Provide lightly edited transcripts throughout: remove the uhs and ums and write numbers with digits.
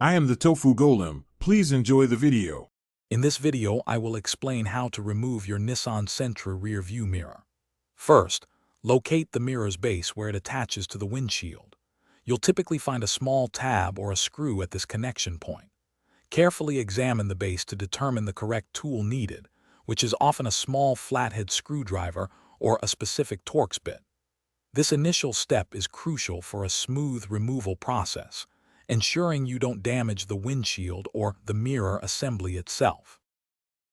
I am the Tofu Golem. Please enjoy the video. In this video, I will explain how to remove your Nissan Sentra rear view mirror. First, locate the mirror's base where it attaches to the windshield. You'll typically find a small tab or a screw at this connection point. Carefully examine the base to determine the correct tool needed, which is often a small flathead screwdriver or a specific Torx bit. This initial step is crucial for a smooth removal process, ensuring you don't damage the windshield or the mirror assembly itself.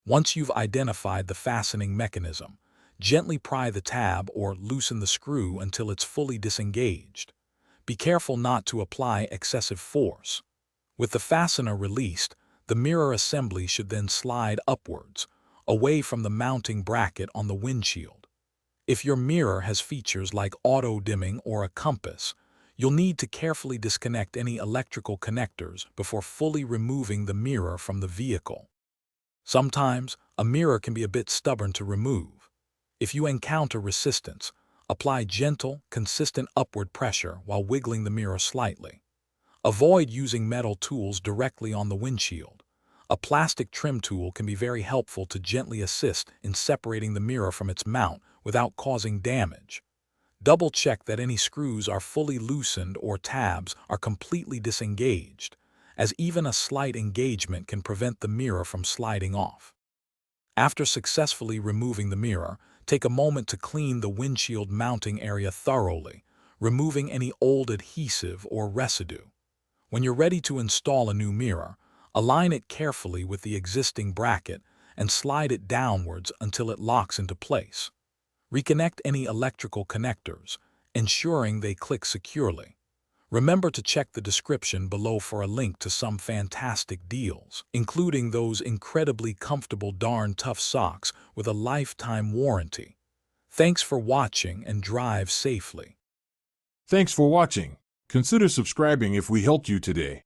Once you've identified the fastening mechanism, gently pry the tab or loosen the screw until it's fully disengaged. Be careful not to apply excessive force. With the fastener released, the mirror assembly should then slide upwards, away from the mounting bracket on the windshield. If your mirror has features like auto-dimming or a compass, you'll need to carefully disconnect any electrical connectors before fully removing the mirror from the vehicle. Sometimes, a mirror can be a bit stubborn to remove. If you encounter resistance, apply gentle, consistent upward pressure while wiggling the mirror slightly. Avoid using metal tools directly on the windshield. A plastic trim tool can be very helpful to gently assist in separating the mirror from its mount without causing damage. Double-check that any screws are fully loosened or tabs are completely disengaged, as even a slight engagement can prevent the mirror from sliding off. After successfully removing the mirror, take a moment to clean the windshield mounting area thoroughly, removing any old adhesive or residue. When you're ready to install a new mirror, align it carefully with the existing bracket and slide it downwards until it locks into place. Reconnect any electrical connectors, ensuring they click securely. Remember to check the description below for a link to some fantastic deals, including those incredibly comfortable darn tough socks with a lifetime warranty. Thanks for watching and drive safely. Thanks for watching. Consider subscribing if we helped you today.